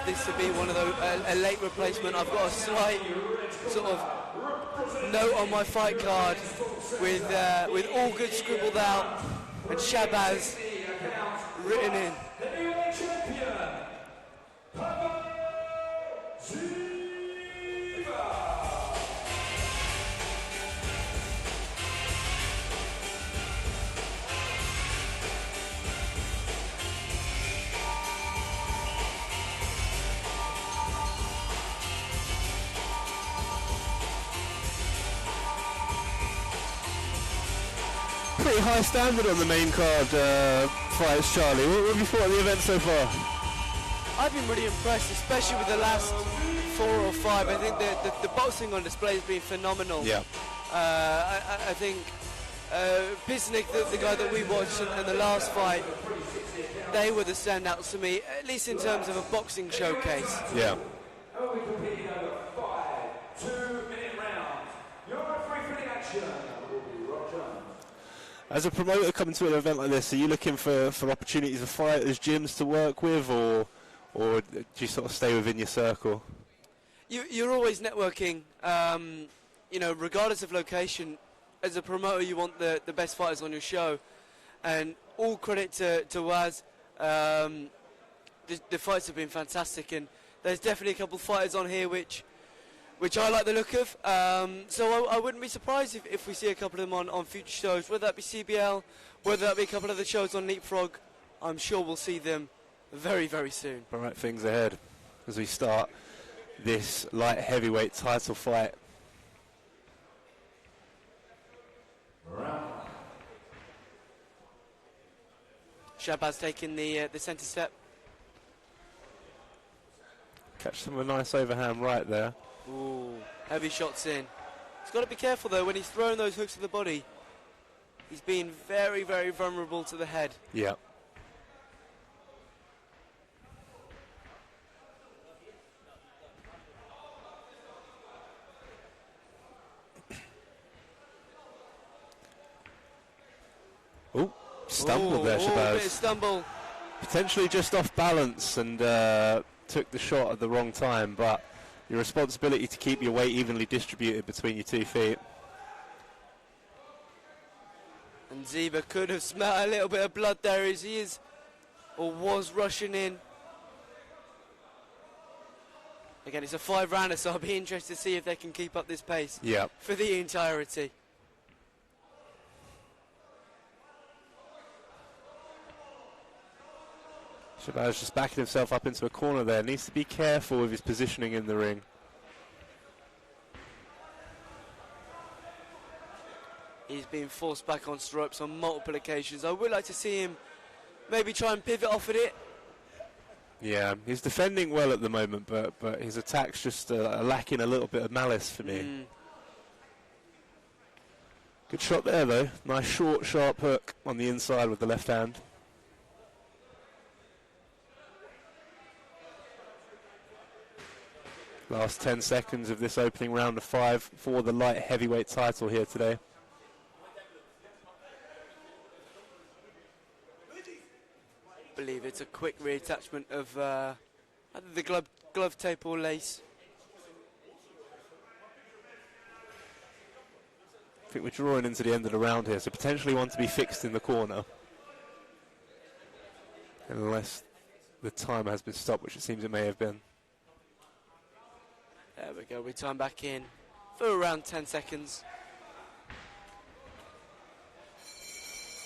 this to be one of those a late replacement. I've got a slight sort of note on my fight card with all good scribbled out and Shabazz written in. Pretty high standard on the main card fights, Charlie. What have you thought of the event so far? I've been really impressed, especially with the last 4 or 5. I think the boxing on display has been phenomenal. Yeah. I think Pisnik, the guy that we watched in the last fight, they were the standouts to me, at least in terms of a boxing showcase. Yeah. As a promoter coming to an event like this, are you looking for opportunities for fighters, gyms to work with, or do you sort of stay within your circle? You're always networking, you know, regardless of location. As a promoter, you want the best fighters on your show, and all credit to Waz. The fights have been fantastic, and there's definitely a couple of fighters on here which I like the look of. So I wouldn't be surprised if we see a couple of them on future shows, whether that be CBL, whether that be a couple of the shows on Leapfrog. I'm sure we'll see them very, very soon. Bright things ahead as we start this light heavyweight title fight. Shabazz taking the centre step. Catch some of a nice overhand right there. Ooh, heavy shots in. He's got to be careful though when he's throwing those hooks to the body. He's been very, very vulnerable to the head. Yeah. Oh, stumbled there, Shabazz. Bit of stumble. Potentially just off balance and took the shot at the wrong time, but your responsibility to keep your weight evenly distributed between your 2 feet. And Ziba could have smelt a little bit of blood there as he is, or was rushing in. Again, it's a 5-rounder, so I'll be interested to see if they can keep up this pace for the entirety. Shabazz just backing himself up into a corner there. Needs to be careful with his positioning in the ring. He's been forced back on ropes on multiple occasions. I would like to see him maybe try and pivot off at it. Yeah, he's defending well at the moment, but his attack's just lacking a little bit of malice for me. Good shot there, though. Nice short, sharp hook on the inside with the left hand. Last 10 seconds of this opening round of 5 for the light heavyweight title here today. I believe it's a quick reattachment of either the glove tape or lace. I think we're drawing into the end of the round here, so potentially one to be fixed in the corner. Unless the timer has been stopped, which it seems it may have been. There we go, we time back in for around 10 seconds.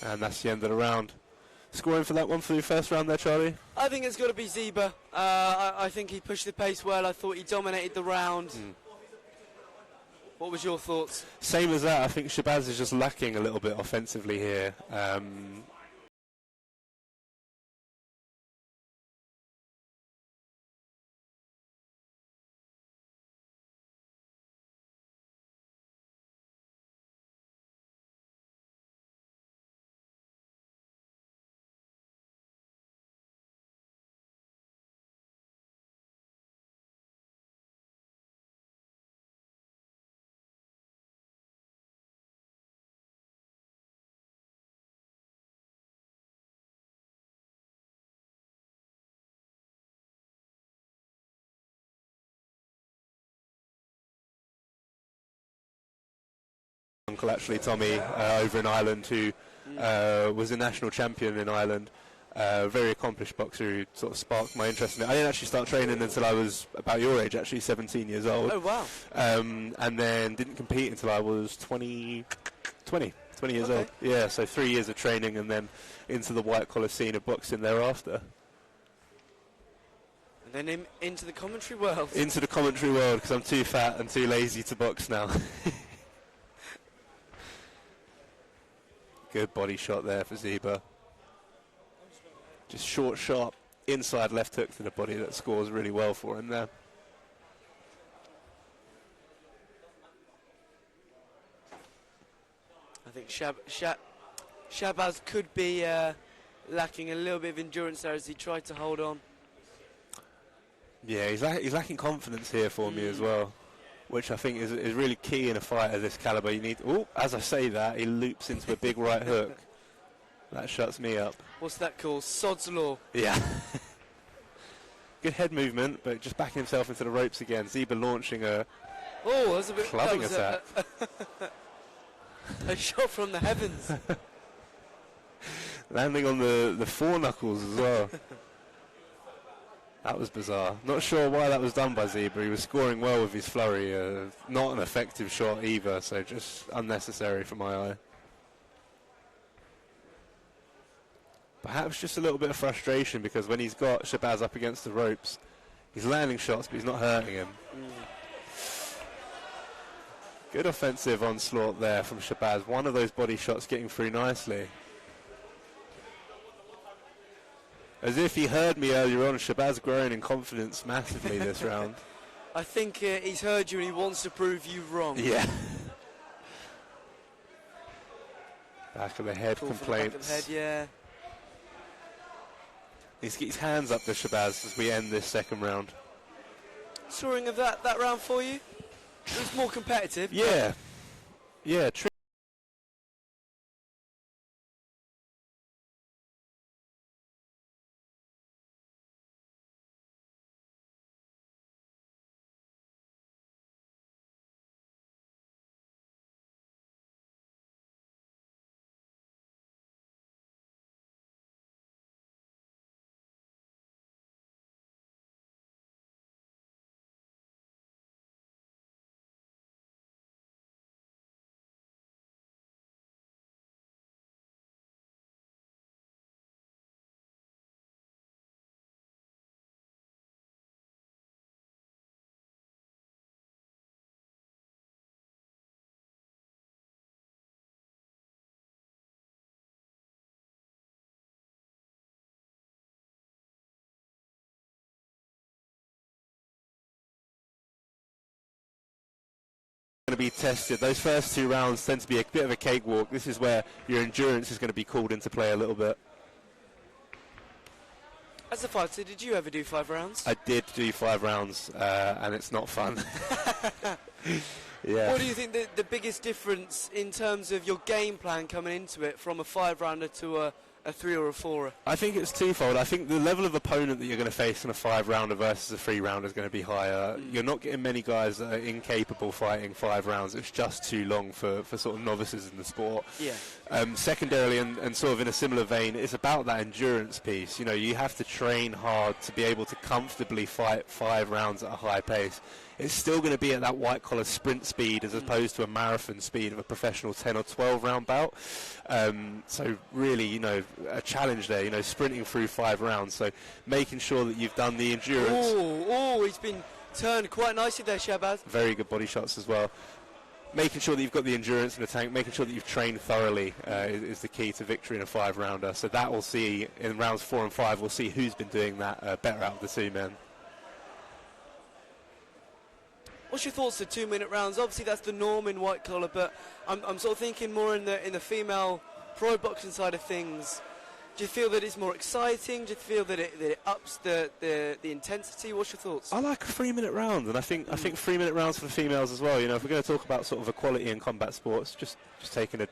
And that's the end of the round. Scoring for that one for the first round there, Charlie? I think it's got to be Ziba. I think he pushed the pace well. I thought he dominated the round. What was your thoughts? Same as that. I think Shabazz is just lacking a little bit offensively here. uncle actually, Tommy, over in Ireland, who was a national champion in Ireland. Very accomplished boxer who sort of sparked my interest in it. I didn't actually start training until I was about your age, actually, 17 years old. Oh, wow. And then didn't compete until I was 20 years old. Yeah, so 3 years of training and then into the white-collar scene of boxing thereafter. And then into the commentary world. Into the commentary world, because I'm too fat and too lazy to box now. Good body shot there for Zeba. Just short, sharp, inside left hook to the body that scores really well for him there. I think Shabazz could be lacking a little bit of endurance there as he tried to hold on. Yeah, he's lacking confidence here for me as well, which I think is really key in a fight of this caliber. You need. Oh, as I say that, he loops into a big right hook. That shuts me up. What's that called? Sod's Law. Yeah. Good head movement, but just backing himself into the ropes again. Zeba launching a that's a bit clubbing attack. A shot from the heavens. Landing on the foreknuckles as well. That was bizarre. Not sure why that was done by Zeba. He was scoring well with his flurry. Not an effective shot either, so just unnecessary for my eye. Perhaps just a little bit of frustration, because when he's got Shabazz up against the ropes, he's landing shots, but he's not hurting him. Good offensive onslaught there from Shabazz. One of those body shots getting through nicely. As if he heard me earlier on, Shabazz growing in confidence massively this round. I think he's heard you and he wants to prove you wrong. Yeah. Back of the head complaints. Back of the head, yeah. Needs to get his hands up to Shabazz as we end this second round. Scoring of that round for you? It was more competitive. Yeah. Yeah, true. Going to be tested. Those first two rounds tend to be a bit of a cakewalk. This is where your endurance is going to be called into play a little bit. As a fighter, did you ever do 5 rounds? I did do 5 rounds, and it's not fun. Yeah. What do you think the biggest difference in terms of your game plan coming into it from a 5-rounder to a 3 or a 4? I think it's twofold. I think the level of opponent that you're going to face in a 5-rounder versus a 3-rounder is going to be higher. You're not getting many guys that are incapable fighting 5 rounds. It's just too long for sort of novices in the sport. Yeah. Secondarily, and sort of in a similar vein, it's about that endurance piece. You know, you have to train hard to be able to comfortably fight 5 rounds at a high pace. It's still going to be at that white-collar sprint speed as opposed to a marathon speed of a professional 10 or 12 round bout. So really, you know, a challenge there, you know, sprinting through 5 rounds. So making sure that you've done the endurance. Oh, he's been turned quite nicely there, Shabazz. Very good body shots as well. Making sure that you've got the endurance in the tank, making sure that you've trained thoroughly is the key to victory in a 5-rounder. So that we'll see in rounds 4 and 5. We'll see who's been doing that better out of the 2 men. What's your thoughts on 2-minute rounds? Obviously, that's the norm in white collar, but I'm sort of thinking more in the female pro boxing side of things. Do you feel that it's more exciting? Do you feel that it ups the intensity? What's your thoughts? I like a 3-minute round, and I think 3-minute rounds for the females as well. You know, if we're going to talk about sort of equality in combat sports, just taking a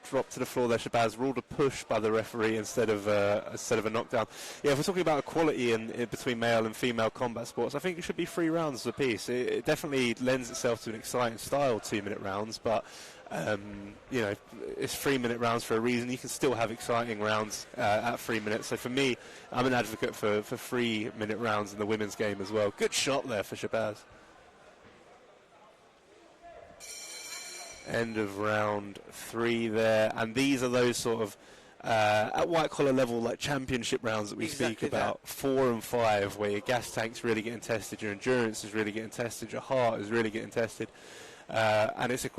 drop to the floor there, Shabazz ruled a push by the referee instead of a knockdown. Yeah, if we're talking about equality in between male and female combat sports, I think it should be 3 rounds apiece. It definitely lends itself to an exciting style, 2-minute rounds, but You know, it's 3-minute rounds for a reason. You can still have exciting rounds at 3 minutes. So for me, I'm an advocate for 3-minute rounds in the women's game as well. Good shot there for Shabazz. End of round 3 there. And these are those sort of, at white collar level, like championship rounds that we speak about. 4 and 5, where your gas tank's really getting tested, your endurance is really getting tested, your heart is really getting tested. And it's a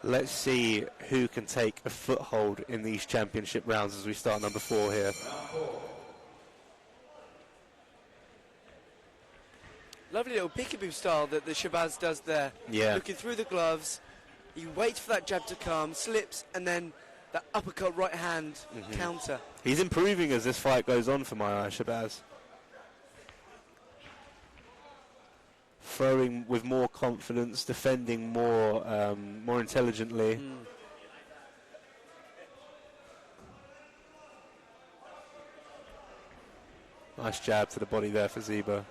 Let's see who can take a foothold in these championship rounds as we start number 4 here. Lovely little peekaboo style that the Shabazz does there. Yeah. Looking through the gloves, he waits for that jab to come, slips, and then that uppercut right hand counter. He's improving as this fight goes on for my eye, Shabazz. Throwing with more confidence, defending more more intelligently. Nice jab to the body there for Ziba.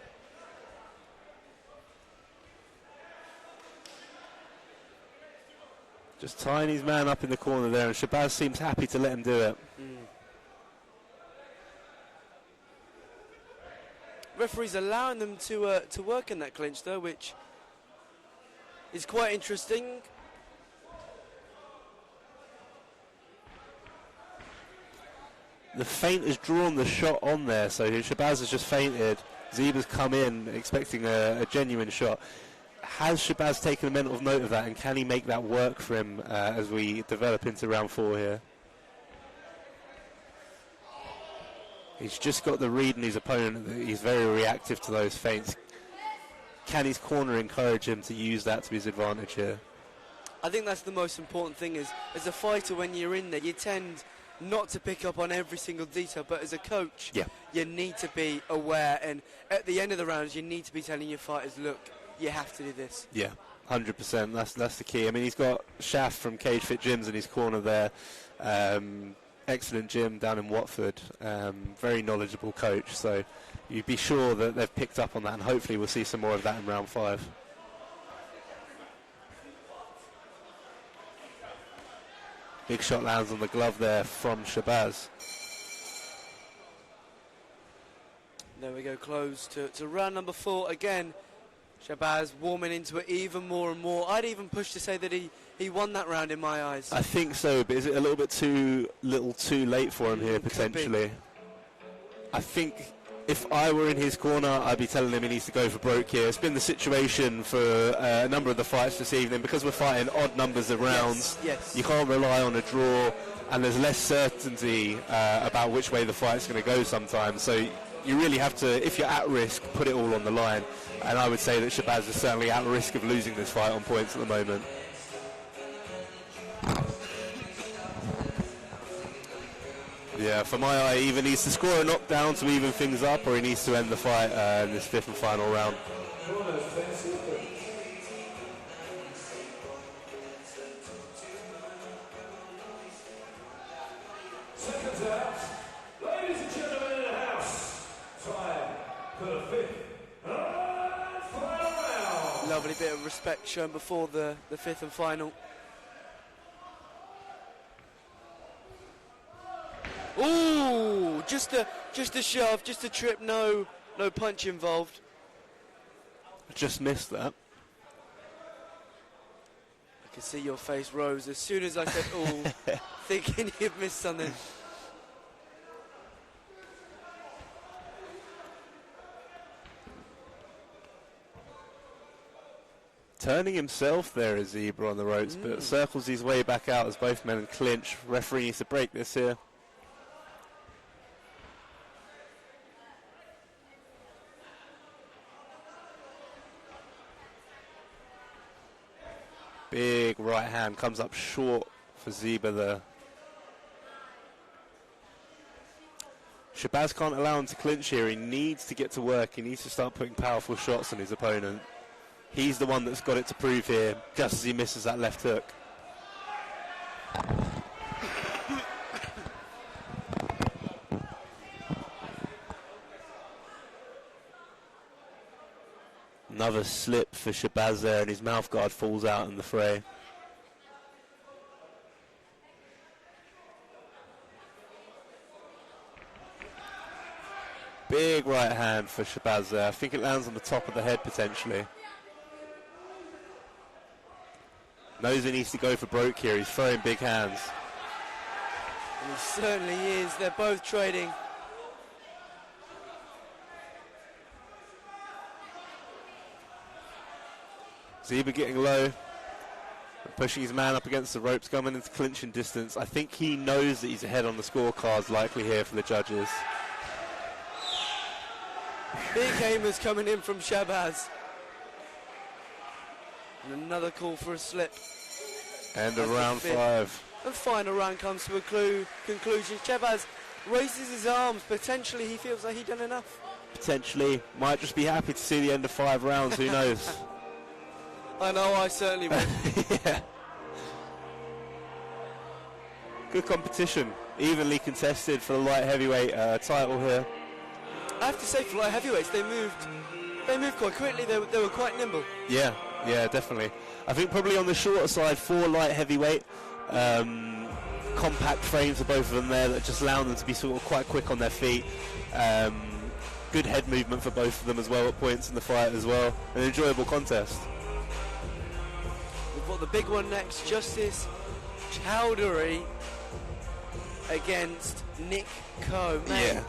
Just tying his man up in the corner there, and Shabazz seems happy to let him do it. Referee's allowing them to work in that clinch though, which is quite interesting. The feint has drawn the shot on there, so Shabazz has just feinted. Ziba's come in expecting a genuine shot. Has Shabazz taken a mental note of that, and can he make that work for him as we develop into round 4 here? He's just got the read in his opponent. He's very reactive to those feints. Can his corner encourage him to use that to his advantage here? I think that's the most important thing is, as a fighter, when you're in there, you tend not to pick up on every single detail, but as a coach, you need to be aware, and at the end of the rounds, you need to be telling your fighters, look, you have to do this. Yeah, 100%. That's the key. I mean, he's got Shaf from CageFit Gyms in his corner there. Excellent gym down in Watford. Very knowledgeable coach. So you'd be sure that they've picked up on that, and hopefully we'll see some more of that in round 5. Big shot lands on the glove there from Shabazz. There we go, close to round number 4 again. Shabazz warming into it even more and more. I'd even push to say that he won that round in my eyes. I think so, but is it a little bit too late for him here potentially? I think if I were in his corner, I'd be telling him he needs to go for broke here. It's been the situation for a number of the fights this evening. Because we're fighting odd numbers of rounds, you can't rely on a draw, and there's less certainty about which way the fight's going to go sometimes. So you really have to, if you're at risk, put it all on the line. And I would say that Shabazz is certainly at risk of losing this fight on points at the moment. Yeah, for my eye, he either needs to score a knockdown to even things up, or he needs to end the fight in this 5th and final round. Seconds out. Ladies and gentlemen in the house, time for the 5th and final round. Lovely bit of respect shown before the 5th and final. Ooh, just a shove, just a trip, no punch involved. Just missed that. I can see your face rose as soon as I said ooh, thinking you'd missed something. Turning himself there is Zebra on the ropes, but circles his way back out as both men clinch. Referee needs to break this here. Big right hand comes up short for Zebra there. Shabazz can't allow him to clinch here. He needs to get to work. He needs to start putting powerful shots on his opponent. He's the one that's got it to prove here, just as he misses that left hook. Another slip for Shabazz there, and his mouth guard falls out in the fray. Big right hand for Shabazz there. I think it lands on the top of the head potentially. Knows he needs to go for broke here. He's throwing big hands. And he certainly is. They're both trading. Zebra getting low, pushing his man up against the ropes, coming into clinching distance. I think he knows that he's ahead on the scorecards likely here for the judges. Big hamers coming in from Shabazz. And another call for a slip. End of round 5. The final round comes to a conclusion. Shabazz raises his arms. Potentially he feels like he's done enough. Potentially. Might just be happy to see the end of 5 rounds. Who knows? I know, I certainly would. Yeah. Good competition. Evenly contested for the light heavyweight title here. I have to say, for light heavyweights, they moved quite quickly. They were quite nimble. Yeah, definitely. I think probably on the shorter side for light heavyweight, compact frames for both of them there that just allow them to be sort of quite quick on their feet. Good head movement for both of them as well at points in the fight as well. An enjoyable contest. We've got the big one next, Justice Chowdhury against Nick Coe. Man, Yeah.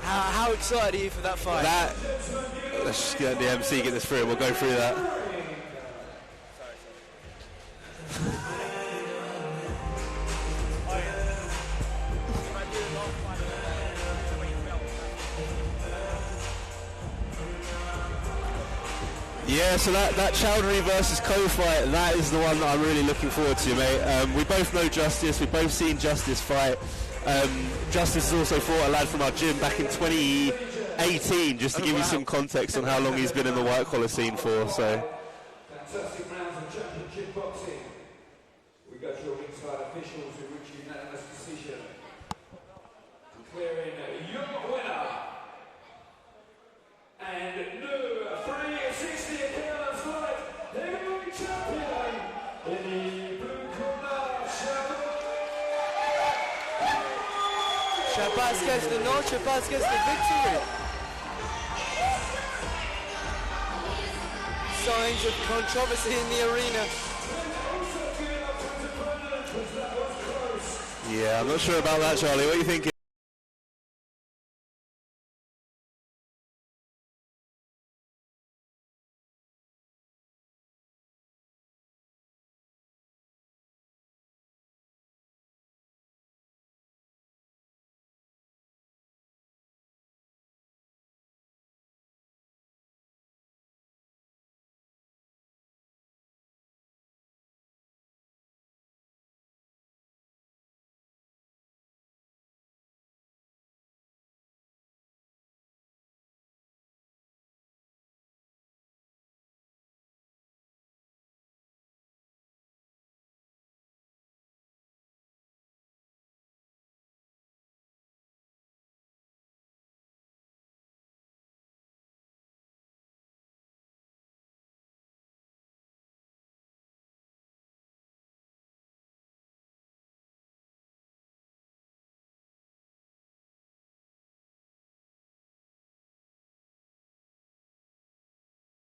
How excited are you for that fight? Let's just get the MC, get this through, and we'll go through that. Yeah, so that Chowdhury versus Coe fight, that is the one that I'm really looking forward to, mate. We both know Justice, we've both seen Justice fight. Justice has also fought a lad from our gym back in 2018, just to give you some context on how long he's been in the white collar scene for. So. Fantastic rounds of championship boxing. We go to your ringside officials who reach unanimous decision, declaring your winner and new 360 kilos light heavyweight champion in the blue corner, Shabazz gets the nod, Shabazz gets the victory. Signs of controversy in the arena. Yeah, I'm not sure about that, Charlie. What are you thinking?